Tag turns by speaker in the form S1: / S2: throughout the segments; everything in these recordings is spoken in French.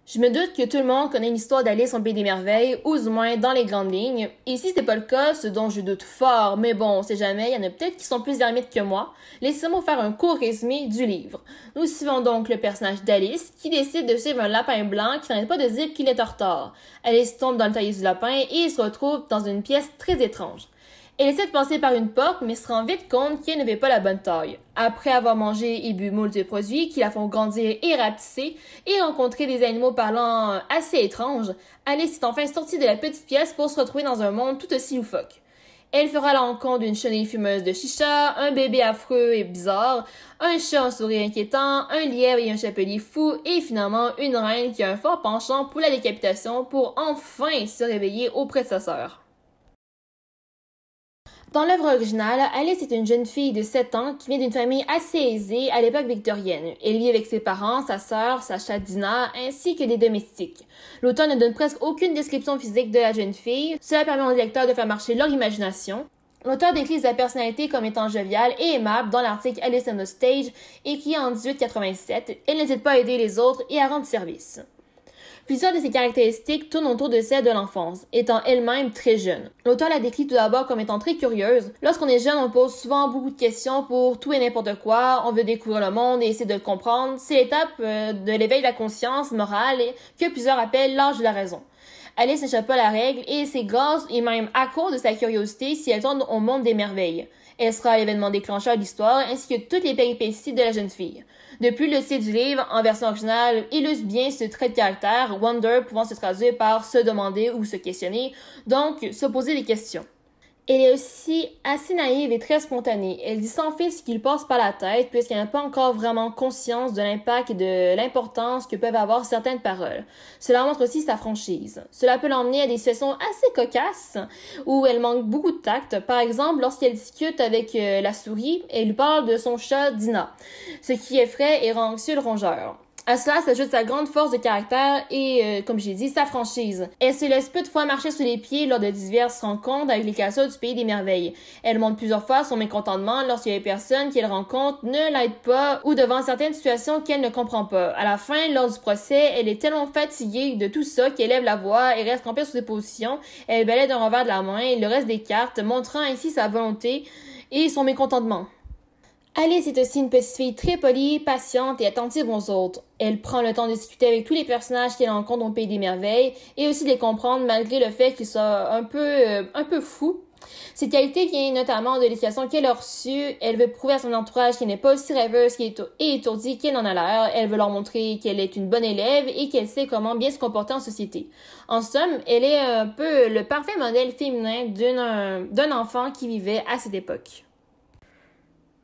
S1: Je me doute que tout le monde connaît l'histoire d'Alice au Pays des Merveilles, ou du moins dans les grandes lignes. Et si c'est pas le cas, ce dont je doute fort, mais bon, on sait jamais, il y en a peut-être qui sont plus ermites que moi, laissez-moi faire un court résumé du livre. Nous suivons donc le personnage d'Alice, qui décide de suivre un lapin blanc qui n'arrête pas de dire qu'il est en retard. Alice tombe dans le taillis du lapin et se retrouve dans une pièce très étrange. Elle essaie de passer par une porte, mais se rend vite compte qu'elle n'avait pas la bonne taille. Après avoir mangé et bu moult produits qui la font grandir et rapetisser, et rencontrer des animaux parlant assez étranges, Alice est enfin sortie de la petite pièce pour se retrouver dans un monde tout aussi loufoque. Elle fera la rencontre d'une chenille fumeuse de chicha, un bébé affreux et bizarre, un chat en souris inquiétant, un lièvre et un chapelier fou, et finalement une reine qui a un fort penchant pour la décapitation pour enfin se réveiller auprès de sa sœur. Dans l'œuvre originale, Alice est une jeune fille de 7 ans qui vient d'une famille assez aisée à l'époque victorienne. Elle vit avec ses parents, sa sœur, sa chatte Dina, ainsi que des domestiques. L'auteur ne donne presque aucune description physique de la jeune fille. Cela permet aux lecteurs de faire marcher leur imagination. L'auteur décrit sa personnalité comme étant joviale et aimable dans l'article Alice on the Stage, écrit en 1887. Elle n'hésite pas à aider les autres et à rendre service. Plusieurs de ses caractéristiques tournent autour de celles de l'enfance, étant elle-même très jeune. L'auteur la décrit tout d'abord comme étant très curieuse. Lorsqu'on est jeune, on pose souvent beaucoup de questions pour tout et n'importe quoi, on veut découvrir le monde et essayer de le comprendre. C'est l'étape de l'éveil de la conscience morale que plusieurs appellent l'âge de la raison. Alice n'échappe pas à la règle et c'est grâce et même à cause de sa curiosité si elle tourne au monde des merveilles. Elle sera l'événement déclencheur de l'histoire ainsi que toutes les péripéties de la jeune fille. De plus, le titre du livre, en version originale, illustre bien ce trait de caractère, wonder pouvant se traduire par se demander ou se questionner, donc se poser des questions. Elle est aussi assez naïve et très spontanée. Elle dit sans fil ce qui lui passe par la tête, puisqu'elle n'a pas encore vraiment conscience de l'impact et de l'importance que peuvent avoir certaines paroles. Cela montre aussi sa franchise. Cela peut l'emmener à des situations assez cocasses, où elle manque beaucoup de tact. Par exemple, lorsqu'elle discute avec la souris, elle lui parle de son chat Dina, ce qui effraie et rend anxieux le rongeur. À cela s'ajoute sa grande force de caractère et, comme j'ai dit, sa franchise. Elle se laisse peu de fois marcher sous les pieds lors de diverses rencontres avec les casseurs du Pays des Merveilles. Elle montre plusieurs fois son mécontentement lorsqu'il y a des personnes qu'elle rencontre ne l'aident pas ou devant certaines situations qu'elle ne comprend pas. À la fin, lors du procès, elle est tellement fatiguée de tout ça qu'elle lève la voix et reste campée sur ses positions. Elle balaie d'un revers de la main le reste des cartes, montrant ainsi sa volonté et son mécontentement. Alice est aussi une petite fille très polie, patiente et attentive aux autres. Elle prend le temps de discuter avec tous les personnages qu'elle rencontre au Pays des Merveilles et aussi de les comprendre malgré le fait qu'ils soient un peu fous. Cette qualité vient notamment de l'éducation qu'elle a reçue. Elle veut prouver à son entourage qu'elle n'est pas aussi rêveuse et étourdie qu'elle en a l'air. Elle veut leur montrer qu'elle est une bonne élève et qu'elle sait comment bien se comporter en société. En somme, elle est un peu le parfait modèle féminin d'un enfant qui vivait à cette époque.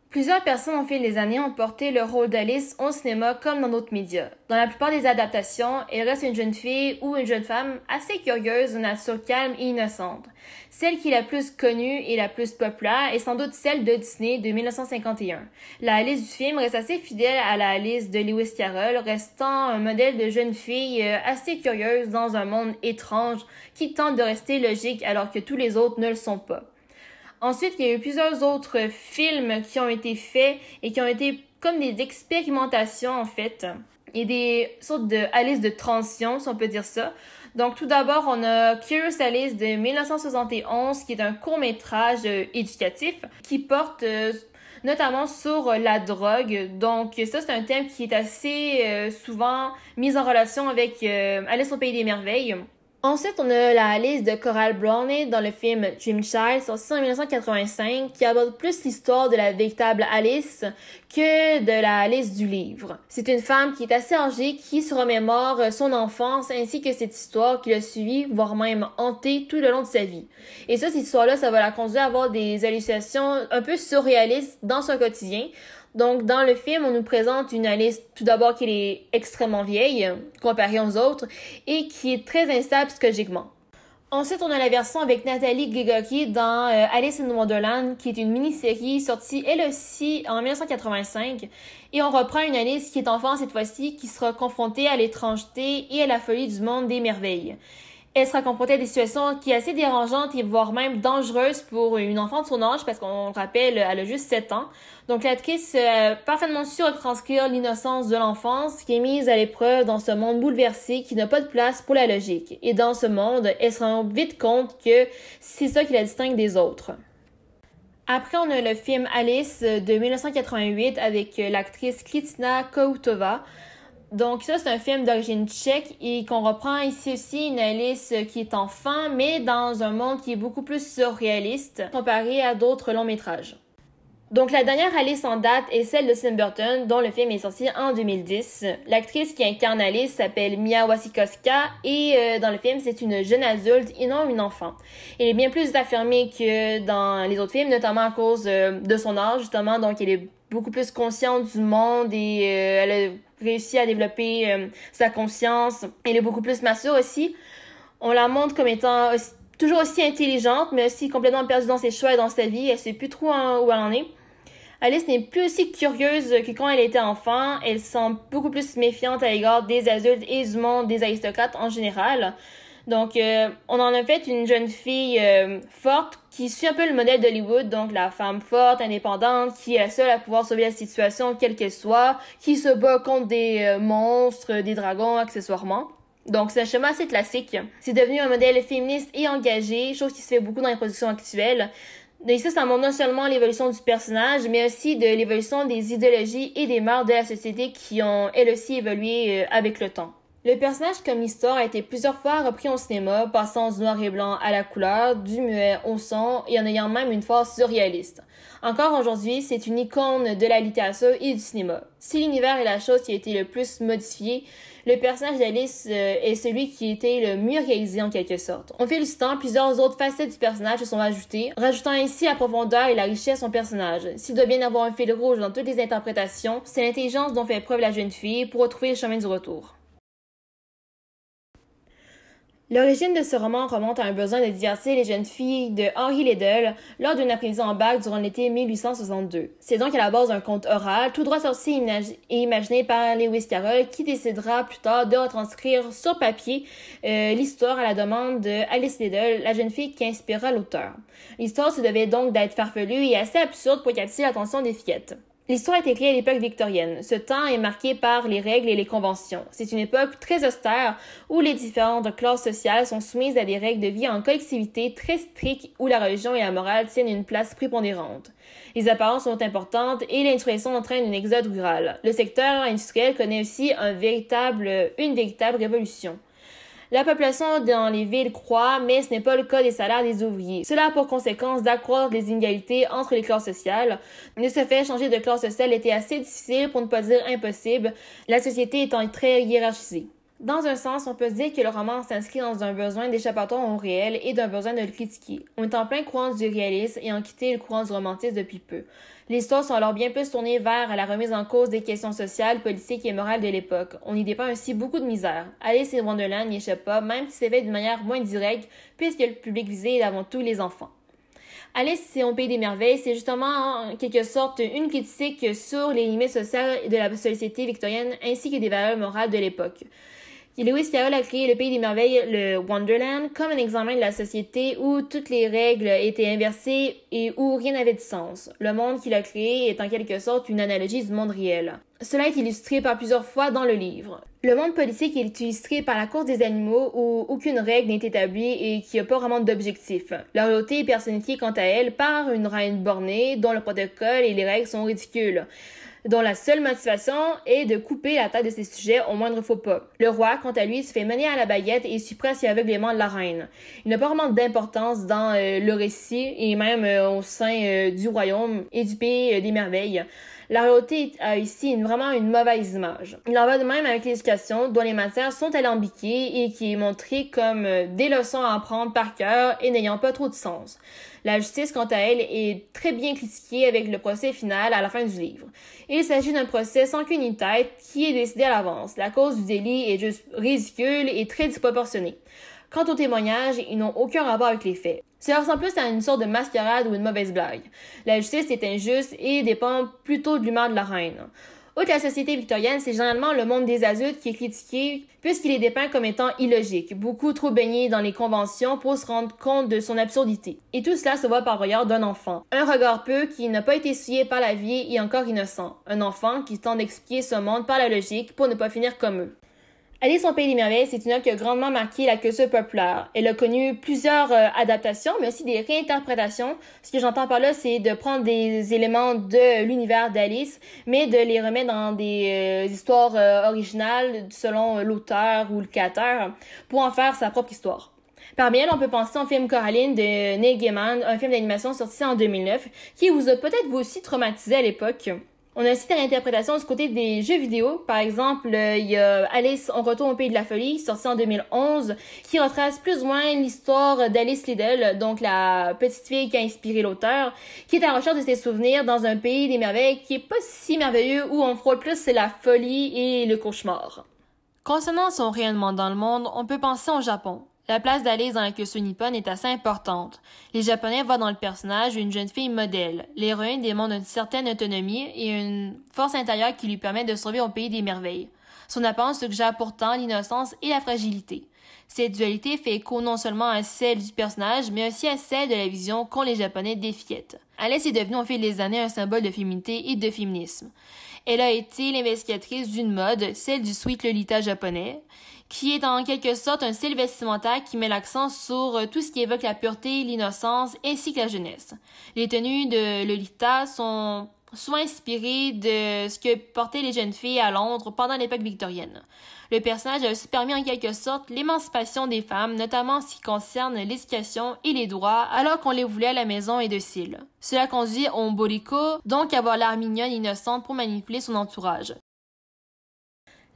S1: Plusieurs personnes au fil des années ont porté le rôle d'Alice au cinéma comme dans d'autres médias. Dans la plupart des adaptations, elle reste une jeune fille ou une jeune femme assez curieuse, de nature calme et innocente. Celle qui est la plus connue et la plus populaire est sans doute celle de Disney de 1951. La Alice du film reste assez fidèle à la Alice de Lewis Carroll, restant un modèle de jeune fille assez curieuse dans un monde étrange qui tente de rester logique alors que tous les autres ne le sont pas. Ensuite, il y a eu plusieurs autres films qui ont été faits et qui ont été comme des expérimentations, en fait. Et des sortes de Alice de transition, si on peut dire ça. Donc, tout d'abord, on a Curious Alice de 1971, qui est un court-métrage éducatif qui porte notamment sur la drogue. Donc, ça, c'est un thème qui est assez souvent mis en relation avec Alice au Pays des Merveilles. Ensuite, on a la Alice de Coral Brownie dans le film Dream Child, sorti en 1985, qui aborde plus l'histoire de la véritable Alice que de la Alice du livre. C'est une femme qui est assez âgée, qui se remémore son enfance ainsi que cette histoire qui l'a suivie, voire même hantée tout le long de sa vie. Et ça, cette histoire-là, ça va la conduire à avoir des hallucinations un peu surréalistes dans son quotidien. Donc, dans le film, on nous présente une Alice, tout d'abord, qui est extrêmement vieille, comparée aux autres, et qui est très instable psychologiquement. Ensuite, on a la version avec Nathalie Gregorki dans Alice in Wonderland, qui est une mini-série sortie, elle aussi, en 1985. Et on reprend une Alice qui est enfant cette fois-ci, qui sera confrontée à l'étrangeté et à la folie du monde des merveilles. Elle sera confrontée à des situations qui sont assez dérangeantes et voire même dangereuses pour une enfant de son âge parce qu'on le rappelle, elle a juste 7 ans. Donc l'actrice parfaitement sûre de transcrire l'innocence de l'enfance qui est mise à l'épreuve dans ce monde bouleversé qui n'a pas de place pour la logique. Et dans ce monde, elle se rend vite compte que c'est ça qui la distingue des autres. Après, on a le film Alice de 1988 avec l'actrice Kristina Koutova. Donc ça, c'est un film d'origine tchèque et qu'on reprend ici aussi une Alice qui est enfant, mais dans un monde qui est beaucoup plus surréaliste comparé à d'autres longs métrages. Donc la dernière Alice en date est celle de Tim Burton, dont le film est sorti en 2010. L'actrice qui incarne Alice s'appelle Mia Wasikowska et dans le film, c'est une jeune adulte et non une enfant. Elle est bien plus affirmée que dans les autres films, notamment à cause de son âge, justement. Donc elle est beaucoup plus consciente du monde et elle a réussi à développer sa conscience. Elle est beaucoup plus mature aussi. On la montre comme étant toujours aussi intelligente, mais aussi complètement perdue dans ses choix et dans sa vie. Elle sait plus trop où elle en est. Alice n'est plus aussi curieuse que quand elle était enfant. Elle semble beaucoup plus méfiante à l'égard des adultes et du monde des aristocrates en général. Donc, on en a fait une jeune fille forte qui suit un peu le modèle d'Hollywood, donc la femme forte, indépendante, qui est la seule à pouvoir sauver la situation, quelle qu'elle soit, qui se bat contre des monstres, des dragons, accessoirement. Donc, c'est un schéma assez classique. C'est devenu un modèle féministe et engagé, chose qui se fait beaucoup dans les productions actuelles. Et ça montre non seulement l'évolution du personnage, mais aussi de l'évolution des idéologies et des mœurs de la société qui ont, elles aussi, évolué avec le temps. Le personnage comme histoire a été plusieurs fois repris au cinéma, passant du noir et blanc à la couleur, du muet au son et en ayant même une phase surréaliste. Encore aujourd'hui, c'est une icône de la littérature et du cinéma. Si l'univers est la chose qui a été le plus modifiée, le personnage d'Alice est celui qui a été le mieux réalisé en quelque sorte. Au fil du temps, plusieurs autres facettes du personnage se sont ajoutées, rajoutant ainsi la profondeur et la richesse à son personnage. S'il doit bien avoir un fil rouge dans toutes les interprétations, c'est l'intelligence dont fait preuve la jeune fille pour retrouver le chemin du retour. L'origine de ce roman remonte à un besoin de divertir les jeunes filles de Henri Liddell lors d'une après-midi en bac durant l'été 1862. C'est donc à la base d'un conte oral, tout droit sorti et imaginé par Lewis Carroll, qui décidera plus tard de retranscrire sur papier l'histoire à la demande de Alice Liddell, la jeune fille qui inspirera l'auteur. L'histoire se devait donc d'être farfelue et assez absurde pour capter l'attention des fillettes. L'histoire est écrite à l'époque victorienne. Ce temps est marqué par les règles et les conventions. C'est une époque très austère où les différentes classes sociales sont soumises à des règles de vie en collectivité très strictes où la religion et la morale tiennent une place prépondérante. Les apparences sont importantes et l'industrialisation entraîne une exode rural. Le secteur industriel connaît aussi une véritable révolution. La population dans les villes croît, mais ce n'est pas le cas des salaires des ouvriers. Cela a pour conséquence d'accroître les inégalités entre les classes sociales. De ce fait, changer de classe sociale était assez difficile, pour ne pas dire impossible, la société étant très hiérarchisée. Dans un sens, on peut dire que le roman s'inscrit dans un besoin d'échappatoire au réel et d'un besoin de le critiquer. On est en plein courant du réalisme et en quitté le courant du romantisme depuis peu. Les histoires sont alors bien plus tournées vers la remise en cause des questions sociales, politiques et morales de l'époque. On y dépeint aussi beaucoup de misère. Alice in Wonderland n'y échappe pas, même si c'est fait d'une manière moins directe, puisque le public visé est avant tout les enfants. Alice au Pays des Merveilles, c'est justement en quelque sorte une critique sur les limites sociales de la société victorienne ainsi que des valeurs morales de l'époque. Lewis Carroll a créé le Pays des Merveilles, le Wonderland, comme un examen de la société où toutes les règles étaient inversées et où rien n'avait de sens. Le monde qu'il a créé est en quelque sorte une analogie du monde réel. Cela est illustré par plusieurs fois dans le livre. Le monde politique est illustré par la course des animaux où aucune règle n'est établie et qui n'a pas vraiment d'objectif. La royauté est personnifiée quant à elle par une reine bornée dont le protocole et les règles sont ridicules, dont la seule motivation est de couper la tête de ses sujets au moindre faux pas. Le roi, quant à lui, se fait mener à la baguette et suit presque aveuglément la reine. Il n'a pas vraiment d'importance dans le récit et même au sein du royaume et du pays des merveilles. La royauté a ici vraiment une mauvaise image. Il en va de même avec l'éducation, dont les matières sont alambiquées et qui est montrée comme des leçons à apprendre par cœur et n'ayant pas trop de sens. La justice, quant à elle, est très bien critiquée avec le procès final à la fin du livre. Il s'agit d'un procès sans queue ni tête qui est décidé à l'avance. La cause du délit est juste ridicule et très disproportionnée. Quant aux témoignages, ils n'ont aucun rapport avec les faits. Cela ressemble plus à une sorte de mascarade ou une mauvaise blague. La justice est injuste et dépend plutôt de l'humeur de la reine. Outre la société victorienne, c'est généralement le monde des adultes qui est critiqué puisqu'il est dépeint comme étant illogique, beaucoup trop baigné dans les conventions pour se rendre compte de son absurdité. Et tout cela se voit par le regard d'un enfant. Un regard peu qui n'a pas été souillé par la vie et encore innocent. Un enfant qui tente d'expliquer ce monde par la logique pour ne pas finir comme eux. Alice au Pays des Merveilles, c'est une œuvre qui a grandement marqué la culture populaire. Elle a connu plusieurs adaptations, mais aussi des réinterprétations. Ce que j'entends par là, c'est de prendre des éléments de l'univers d'Alice, mais de les remettre dans des histoires originales selon l'auteur ou le créateur pour en faire sa propre histoire. Parmi elles, on peut penser au film Coraline de Neil Gaiman, un film d'animation sorti en 2009, qui vous a peut-être vous aussi traumatisé à l'époque. On a aussi des réinterprétations du côté des jeux vidéo. Par exemple, il y a Alice, on retourne au Pays de la Folie, sorti en 2011, qui retrace plus ou moins l'histoire d'Alice Liddell, donc la petite fille qui a inspiré l'auteur, qui est à la recherche de ses souvenirs dans un pays des merveilles qui est pas si merveilleux, où on frôle plus c'est la folie et le cauchemar. Concernant son rayonnement dans le monde, on peut penser au Japon. La place d'Alice dans la culture nippone est assez importante. Les Japonais voient dans le personnage une jeune fille modèle. L'héroïne démontre une certaine autonomie et une force intérieure qui lui permet de survivre au pays des merveilles. Son apparence suggère pourtant l'innocence et la fragilité. Cette dualité fait écho non seulement à celle du personnage, mais aussi à celle de la vision qu'ont les Japonais des fillettes. Alice est devenue au fil des années un symbole de féminité et de féminisme. Elle a été l'investigatrice d'une mode, celle du sweet Lolita japonais, qui est en quelque sorte un style vestimentaire qui met l'accent sur tout ce qui évoque la pureté, l'innocence ainsi que la jeunesse. Les tenues de Lolita sont souvent inspirées de ce que portaient les jeunes filles à Londres pendant l'époque victorienne. Le personnage a aussi permis en quelque sorte l'émancipation des femmes, notamment en ce qui concerne l'éducation et les droits, alors qu'on les voulait à la maison et docile. Cela conduit au Boriko, donc à avoir l'air mignonne et innocente pour manipuler son entourage.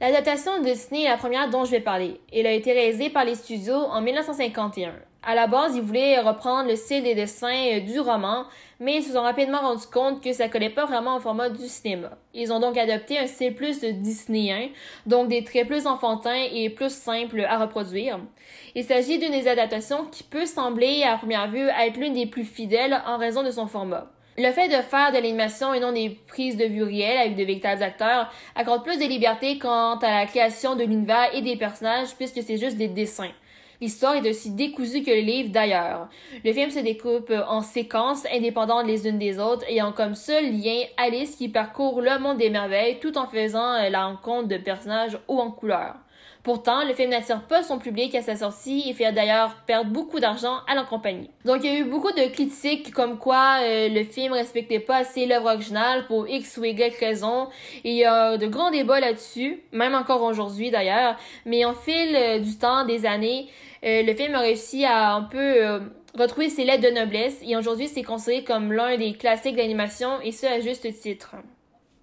S1: L'adaptation de Disney est la première dont je vais parler. Elle a été réalisée par les studios en 1951. À la base, ils voulaient reprendre le style des dessins du roman, mais ils se sont rapidement rendus compte que ça collait pas vraiment au format du cinéma. Ils ont donc adopté un style plus disneyen, donc des traits plus enfantins et plus simples à reproduire. Il s'agit d'une des adaptations qui peut sembler à première vue être l'une des plus fidèles en raison de son format. Le fait de faire de l'animation et non des prises de vue réelles avec de véritables acteurs accorde plus de liberté quant à la création de l'univers et des personnages puisque c'est juste des dessins. L'histoire est aussi décousue que le livre d'ailleurs. Le film se découpe en séquences indépendantes les unes des autres ayant comme seul lien Alice qui parcourt le monde des merveilles tout en faisant la rencontre de personnages hauts en couleur. Pourtant, le film n'attire pas son public à sa sortie et fait d'ailleurs perdre beaucoup d'argent à la compagnie. Donc, il y a eu beaucoup de critiques comme quoi le film respectait pas assez l'œuvre originale pour X ou Y raison. Et il y a de grands débats là-dessus, même encore aujourd'hui d'ailleurs. Mais au fil du temps, des années, le film a réussi à un peu retrouver ses lettres de noblesse et aujourd'hui, c'est considéré comme l'un des classiques d'animation et ce à juste titre.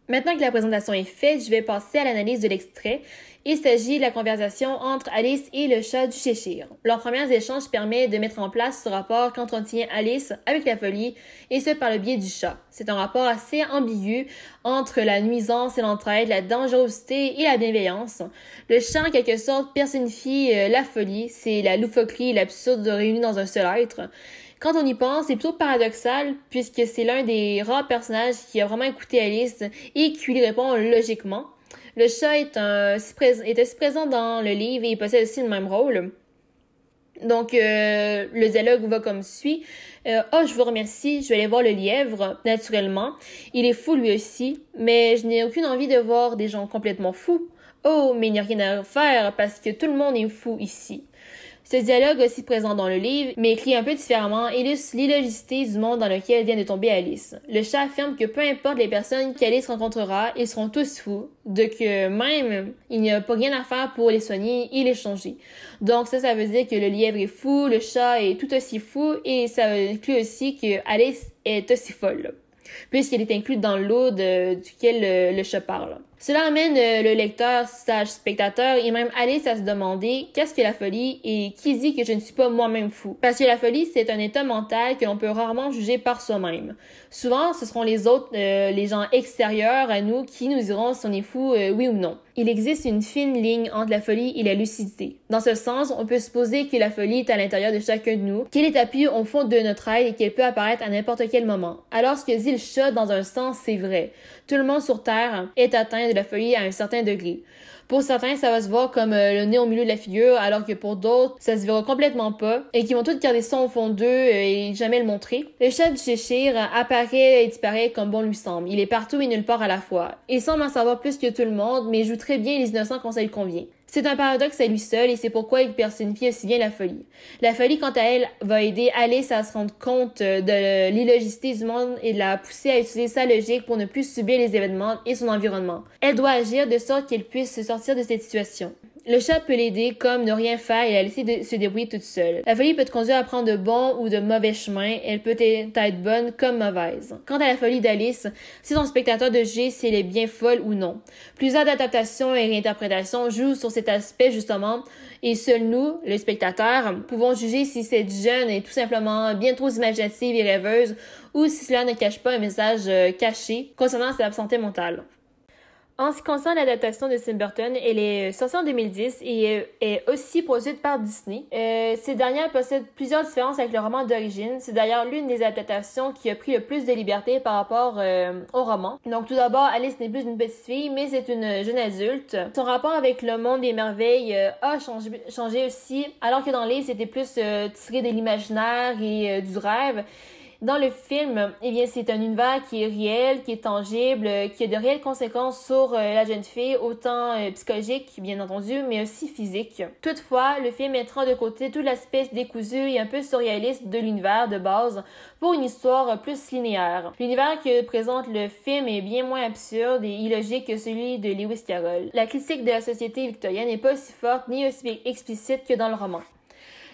S1: Maintenant que la présentation est faite, je vais passer à l'analyse de l'extrait. Il s'agit de la conversation entre Alice et le chat du Cheshire. Leurs premiers échanges permettent de mettre en place ce rapport qu'entretient Alice avec la folie, et ce par le biais du chat. C'est un rapport assez ambigu entre la nuisance et l'entraide, la dangerosité et la bienveillance. Le chat, en quelque sorte, personnifie la folie, c'est la loufoquerie et l'absurde réunis dans un seul être. Quand on y pense, c'est plutôt paradoxal puisque c'est l'un des rares personnages qui a vraiment écouté Alice et qui lui répond logiquement. Le chat est aussi présent dans le livre et il possède aussi le même rôle. Donc, le dialogue va comme suit. Je vous remercie, je vais aller voir le lièvre, naturellement. Il est fou lui aussi, mais je n'ai aucune envie de voir des gens complètement fous. Oh, mais il n'y a rien à faire parce que tout le monde est fou ici. Ce dialogue aussi présent dans le livre, mais écrit un peu différemment, illustre l'illogicité du monde dans lequel vient de tomber Alice. Le chat affirme que peu importe les personnes qu'Alice rencontrera, ils seront tous fous, de que même il n'y a pas rien à faire pour les soigner et les changer. Donc ça veut dire que le lièvre est fou, le chat est tout aussi fou, et ça inclut aussi que Alice est aussi folle, puisqu'elle est inclue dans le lot duquel le chat parle. Cela amène le lecteur spectateur et même Alice à se demander qu'est-ce que la folie et qui dit que je ne suis pas moi-même fou. Parce que la folie, c'est un état mental que l'on peut rarement juger par soi-même. Souvent, ce seront les autres, les gens extérieurs à nous qui nous diront si on est fou, oui ou non. Il existe une fine ligne entre la folie et la lucidité. Dans ce sens, on peut supposer que la folie est à l'intérieur de chacun de nous, qu'elle est appuyée au fond de notre être et qu'elle peut apparaître à n'importe quel moment. Alors ce que dit le chat dans un sens, c'est vrai. Tout le monde sur Terre est atteint atteindre la folie à un certain degré. Pour certains, ça va se voir comme le nez au milieu de la figure, alors que pour d'autres, ça se verra complètement pas, et qui vont tous garder ça au fond d'eux et jamais le montrer. Le chef du Cheshire apparaît et disparaît comme bon lui semble. Il est partout et nulle part à la fois. Il semble en savoir plus que tout le monde, mais joue très bien les innocents quand ça lui convient. C'est un paradoxe à lui seul et c'est pourquoi il personnifie aussi bien la folie. La folie, quant à elle, va aider Alice à se rendre compte de l'illogicité du monde et de la pousser à utiliser sa logique pour ne plus subir les événements et son environnement. Elle doit agir de sorte qu'elle puisse se sortir de cette situation. Le chat peut l'aider comme ne rien faire et la laisser se débrouiller toute seule. La folie peut te conduire à prendre de bons ou de mauvais chemins. Elle peut être bonne comme mauvaise. Quant à la folie d'Alice, c'est ton spectateur de juger si elle est bien folle ou non. Plusieurs adaptations et réinterprétations jouent sur cet aspect justement et seuls nous, les spectateurs, pouvons juger si cette jeune est tout simplement bien trop imaginative et rêveuse ou si cela ne cache pas un message caché concernant sa santé mentale. En ce qui concerne l'adaptation de Tim Burton, elle est sortie en 2010 et est aussi produite par Disney. Ces dernières possèdent plusieurs différences avec le roman d'origine. C'est d'ailleurs l'une des adaptations qui a pris le plus de liberté par rapport au roman. Donc tout d'abord, Alice n'est plus une petite fille, mais c'est une jeune adulte. Son rapport avec le monde des merveilles a changé aussi, alors que dans le livre, c'était plus tiré de l'imaginaire et du rêve. Dans le film, eh bien, c'est un univers qui est réel, qui est tangible, qui a de réelles conséquences sur la jeune fille, autant psychologique, bien entendu, mais aussi physique. Toutefois, le film mettra de côté tout l'aspect décousu et un peu surréaliste de l'univers de base pour une histoire plus linéaire. L'univers que présente le film est bien moins absurde et illogique que celui de Lewis Carroll. La critique de la société victorienne n'est pas aussi forte ni aussi explicite que dans le roman.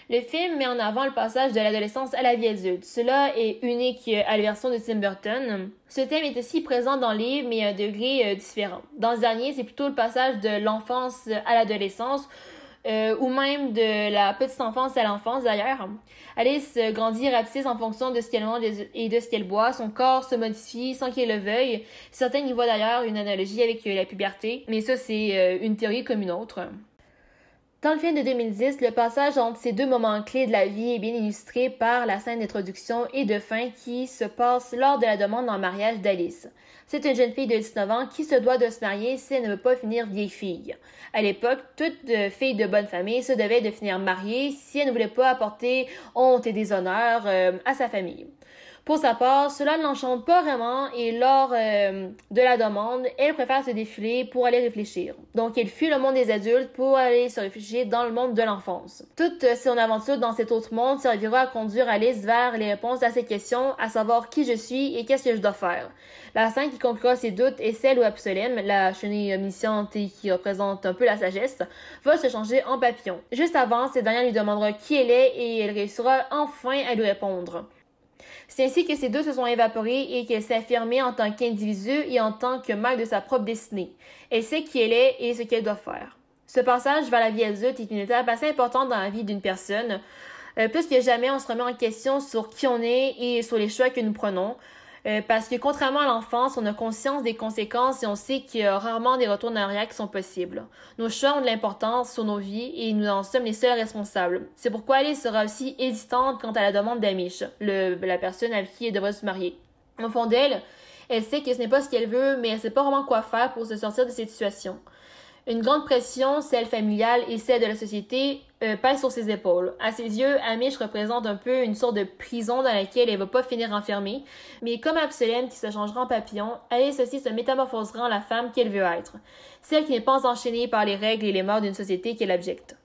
S1: Le film met en avant le passage de l'adolescence à la vie adulte. Cela est unique à la version de Tim Burton. Ce thème est aussi présent dans le livre, mais à un degré différent. Dans ce dernier, c'est plutôt le passage de l'enfance à l'adolescence, ou même de la petite enfance à l'enfance d'ailleurs. Alice grandit et rapetisse en fonction de ce qu'elle mange et de ce qu'elle boit. Son corps se modifie sans qu'elle le veuille. Certains y voient d'ailleurs une analogie avec la puberté, mais ça c'est une théorie comme une autre. Dans le film de 2010, le passage entre ces deux moments clés de la vie est bien illustré par la scène d'introduction et de fin qui se passe lors de la demande en mariage d'Alice. C'est une jeune fille de 19 ans qui se doit de se marier si elle ne veut pas finir vieille fille. À l'époque, toute fille de bonne famille se devait de finir mariée si elle ne voulait pas apporter honte et déshonneur à sa famille. Pour sa part, cela ne l'enchante pas vraiment et lors de la demande, elle préfère se défiler pour aller réfléchir. Donc, elle fuit le monde des adultes pour aller se réfugier dans le monde de l'enfance. Toute son aventure dans cet autre monde servira à conduire Alice vers les réponses à ces questions, à savoir qui je suis et qu'est-ce que je dois faire. La scène qui conclura ses doutes est celle où Absolem, la chenille omnisciente et qui représente un peu la sagesse, va se changer en papillon. Juste avant, cette dernière lui demandera qui elle est et elle réussira enfin à lui répondre. C'est ainsi que ces deux se sont évaporés et qu'elle s'est affirmée en tant qu'individu et en tant que maître de sa propre destinée. Elle sait qui elle est et ce qu'elle doit faire. Ce passage vers la vie adulte est une étape assez importante dans la vie d'une personne. Plus que jamais, on se remet en question sur qui on est et sur les choix que nous prenons. Parce que contrairement à l'enfance, on a conscience des conséquences et on sait qu'il y a rarement des retours en arrière qui sont possibles. Nos choix ont de l'importance sur nos vies et nous en sommes les seuls responsables. C'est pourquoi Alice sera aussi hésitante quant à la demande d'Amish, la personne avec qui elle devrait se marier. Au fond d'elle, elle sait que ce n'est pas ce qu'elle veut, mais elle sait pas vraiment quoi faire pour se sortir de cette situation. Une grande pression, celle familiale et celle de la société, pèse sur ses épaules. À ses yeux, Amish représente un peu une sorte de prison dans laquelle elle va pas finir enfermée, mais comme Absolem qui se changera en papillon, Alice aussi se métamorphosera en la femme qu'elle veut être, celle qui n'est pas enchaînée par les règles et les mœurs d'une société qu'elle abjecte.